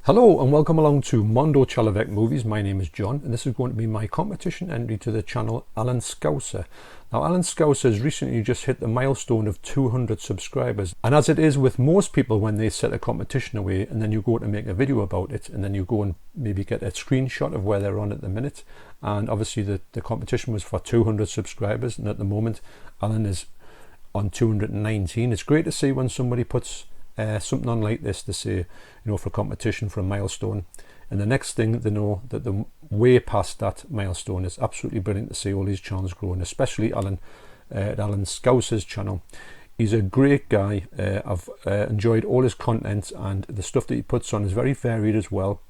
Hello and welcome along to Mondo Chalavec Movies. My name is John and this is going to be my competition entry to the channel Alan Scouser. Now Alan Scouser has recently just hit the milestone of 200 subscribers, and as it is with most people when they set a competition away and then you go to make a video about it and then you go and maybe get a screenshot of where they're on at the minute, and obviously the competition was for 200 subscribers and at the moment Alan is on 219. It's great to see when somebody puts something on like this to say, for a competition, for a milestone, and the next thing they know that they're way past that milestone. It's absolutely brilliant to see all these channels growing, especially Alan at Alan Scouser's channel. He's a great guy. I've enjoyed all his content, and the stuff that he puts on is very varied as well.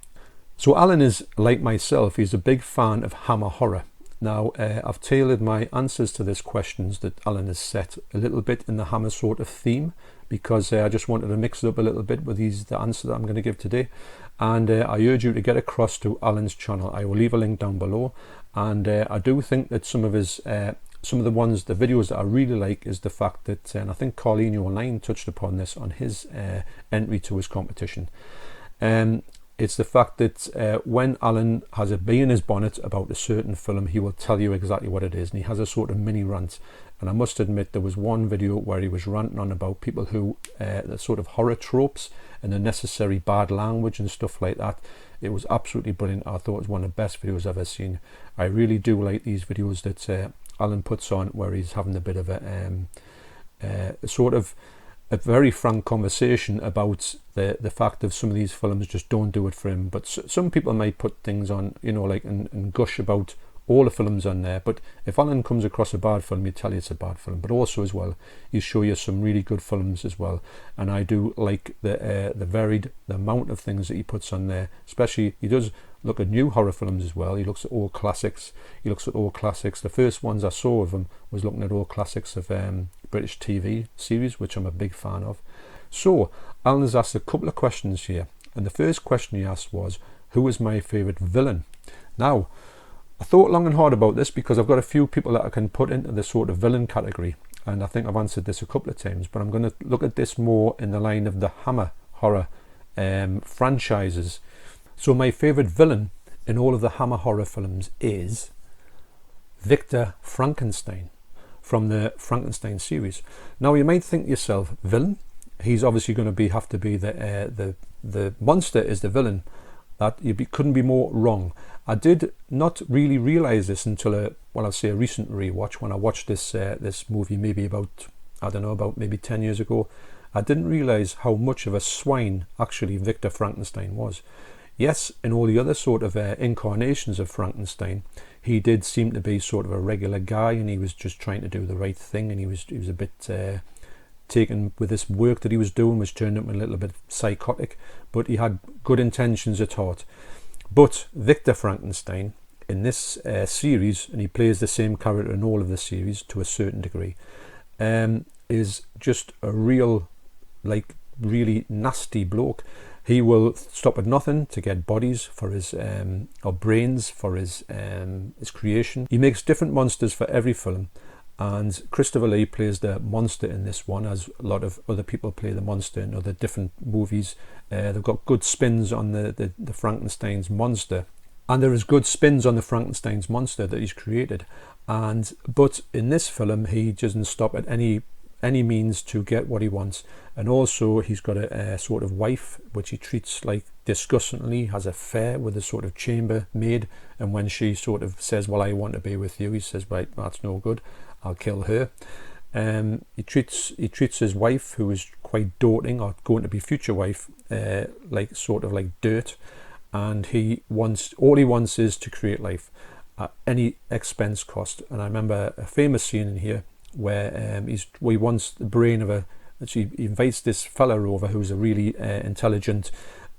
So Alan is like myself, he's a big fan of Hammer horror. Now I've tailored my answers to these questions that Alan has set a little bit in the Hammer sort of theme, because I just wanted to mix it up a little bit with the answer that I'm going to give today. And I urge you to get across to Alan's channel. I will leave a link down below, and I do think that some of the videos that I really like is the fact that, and I think Carlino Online touched upon this on his entry to his competition, it's the fact that when Alan has a bee in his bonnet about a certain film, he will tell you exactly what it is, and he has a sort of mini rant. And I must admit, there was one video where he was ranting on about people who, the sort of horror tropes and the necessary bad language and stuff like that. It was absolutely brilliant. I thought it was one of the best videos I've ever seen. I really do like these videos that Alan puts on, where he's having a bit of a very frank conversation about the fact of some of these films just don't do it for him. But some people might put things on, and gush about all the films on there. But if Alan comes across a bad film, he'll tell you it's a bad film. But also as well, he'll show you some really good films as well. And I do like the amount of things that he puts on there. Especially, he does look at new horror films as well. He looks at all classics. The first ones I saw of him was looking at all classics of British TV series, which I'm a big fan of. So Alan has asked a couple of questions here, and the first question he asked was, who was my favourite villain? Now, I thought long and hard about this because I've got a few people that I can put into the sort of villain category, and I think I've answered this a couple of times, but I'm going to look at this more in the line of the Hammer horror franchises. So my favourite villain in all of the Hammer horror films is Victor Frankenstein from the Frankenstein series. Now you might think to yourself, villain? He's obviously going to have to be the monster is the villain. That couldn't be more wrong. I did not really realise this until a recent rewatch, when I watched this movie maybe about maybe 10 years ago. I didn't realise how much of a swine actually Victor Frankenstein was. Yes, in all the other sort of incarnations of Frankenstein, he did seem to be sort of a regular guy, and he was just trying to do the right thing, and he was a bit taken with this work that he was doing, which turned him a little bit psychotic, but he had good intentions at heart. But Victor Frankenstein in this series, and he plays the same character in all of the series to a certain degree, is just a really nasty bloke. He will stop at nothing to get bodies for his or brains for his creation. He makes different monsters for every film, and Christopher Lee plays the monster in this one, as a lot of other people play the monster in other different movies. They've got good spins on the Frankenstein's monster, and there is good spins on the Frankenstein's monster that he's created. But in this film, he doesn't stop at any means to get what he wants. And also, he's got a sort of wife which he treats like disgustingly, has an affair with a sort of chambermaid, and when she sort of says, well, I want to be with you, he says, right, that's no good, I'll kill her. He treats his wife, who is quite doting, or going to be future wife, like dirt, and all he wants is to create life at any expense cost. And I remember a famous scene in here where he wants the brain of he invites this fella over who's a really intelligent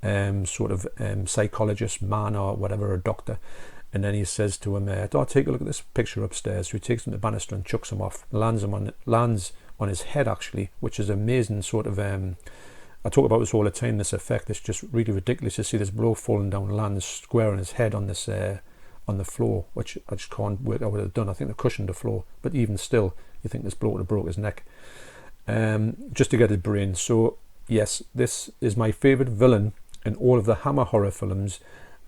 psychologist man or whatever, a doctor. And then he says to him, take a look at this picture upstairs. So he takes him to the banister and chucks him off, lands on his head actually, which is amazing sort of, I talk about this all the time, this effect. It's just really ridiculous to see this bloke falling down, lands square on his head on this on the floor, which I just can't work out what they've done. I think they cushioned the floor, but even still, you think this bloke would have broke his neck just to get his brain. So yes, this is my favourite villain in all of the Hammer horror films,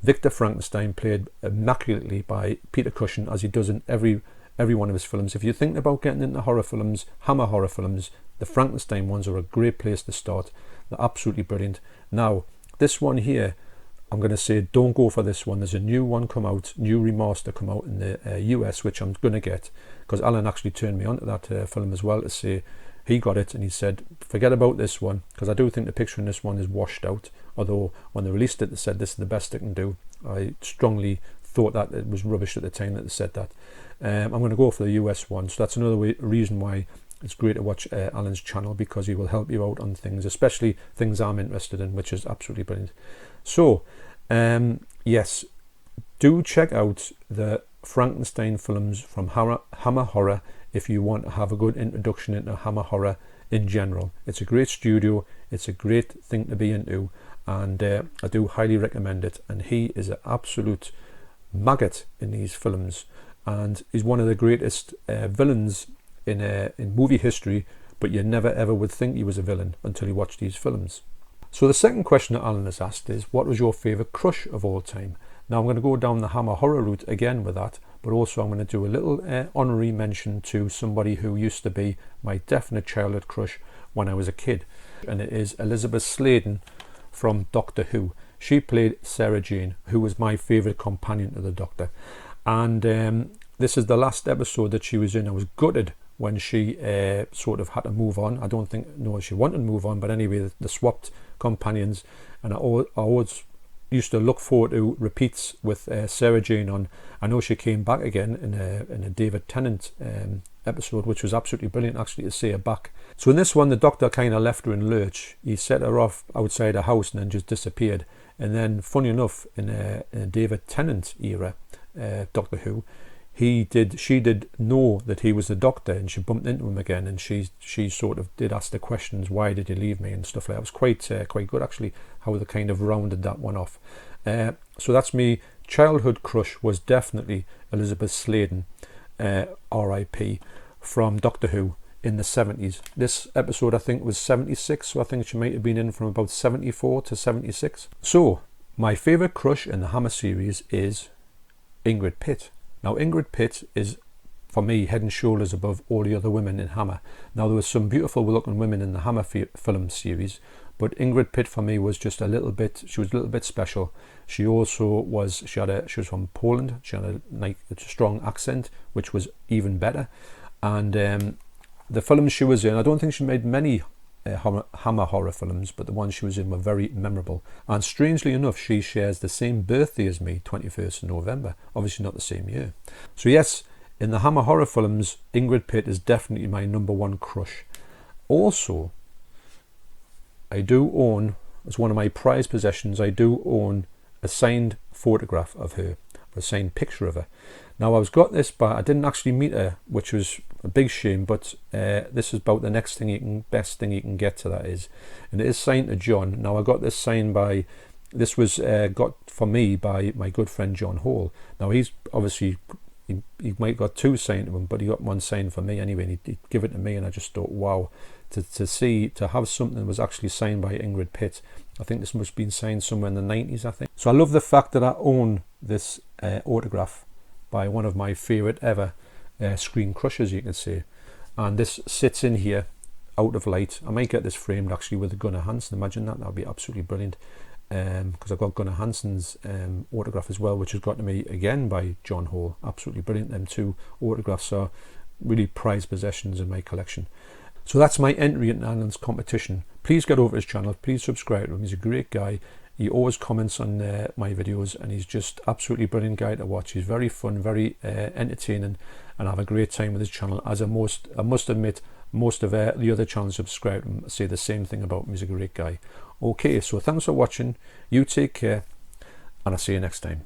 Victor Frankenstein played immaculately by Peter Cushing, as he does in every one of his films. If you're thinking about getting into horror films, Hammer horror films, the Frankenstein ones are a great place to start. They're absolutely brilliant. Now, this one here, I'm going to say don't go for this one. There's a new one come out, new remaster come out in the US, which I'm going to get, because Alan actually turned me on to that film as well to say he got it, and he said forget about this one, because I do think the picture in this one is washed out, although when they released it they said this is the best they can do. I strongly thought that it was rubbish at the time that they said that. I'm going to go for the US one, so that's another reason why it's great to watch Alan's channel, because he will help you out on things, especially things I'm interested in, which is absolutely brilliant. So yes, do check out the Frankenstein films from Hammer Horror if you want to have a good introduction into Hammer Horror in general. It's a great studio, it's a great thing to be into, and I do highly recommend it. And he is an absolute maggot in these films, and he's one of the greatest villains in movie history, but you never ever would think he was a villain until you watch these films. So the second question that Alan has asked is, what was your favourite crush of all time? Now I'm going to go down the Hammer horror route again with that, but also I'm going to do a little honorary mention to somebody who used to be my definite childhood crush when I was a kid, and it is Elizabeth Sladen from Doctor Who. She played Sarah Jane, who was my favourite companion to the Doctor, and this is the last episode that she was in. I was gutted when she sort of had to move on. I don't think, no, she wanted to move on, but anyway, they swapped companions, and I always used to look forward to repeats with Sarah Jane on. I know she came back again in a David Tennant episode, which was absolutely brilliant actually to see her back. So in this one, the Doctor kind of left her in lurch. He set her off outside her house and then just disappeared. And then, funny enough, in a David Tennant era Doctor Who, she did know that he was the Doctor, and she bumped into him again, and she sort of did ask the questions, why did you leave me, and stuff like that. It was quite good actually, how they kind of rounded that one off. So that's me childhood crush, was definitely Elizabeth Sladen, R.I.P., from Doctor Who in the 70s. This episode I think was 76, so I think she might have been in from about 74 to 76. So my favourite crush in the Hammer series is Ingrid Pitt. Now Ingrid Pitt is, for me, head and shoulders above all the other women in Hammer. Now there were some beautiful looking women in the Hammer film series, but Ingrid Pitt for me was just she was a little bit special. She also was, she was from Poland. She had a strong accent, which was even better. And the films she was in, I don't think she made many Hammer horror films, but the ones she was in were very memorable. And strangely enough, she shares the same birthday as me, 21st of November. Obviously not the same year. So yes, in the Hammer horror films, Ingrid Pitt is definitely my number one crush. Also, I do own, as one of my prized possessions, I do own a signed photograph of her, a signed picture of her. Now I was got this, but I didn't actually meet her, which was a big shame, but this is about the next thing best thing you can get to that is, and it is signed to John. Now I got this signed by, this was got for me by my good friend John Hall. Now he's obviously, he might have got two signed to him, but he got one signed for me anyway, and he'd give it to me, and I just thought, wow, to have something that was actually signed by Ingrid Pitt. I think this must have been signed somewhere in the 90s, I think. So I love the fact that I own this autograph by one of my favourite ever screen crushes, you can say. And this sits in here out of light. I might get this framed actually with a Gunnar Hansen. Imagine that, that would be absolutely brilliant. Because I've got Gunnar Hansen's autograph as well, which has got to me again by John Hall. Absolutely brilliant. Them two autographs are really prized possessions in my collection. So that's my entry into Alan's competition. Please get over his channel, please subscribe to him. He's a great guy. He always comments on my videos, and he's just absolutely brilliant guy to watch. He's very fun, very entertaining, and I have a great time with his channel. As I must admit, most of the other channels subscribe to him say the same thing about him. He's a great guy. Okay, so thanks for watching. You take care, and I'll see you next time.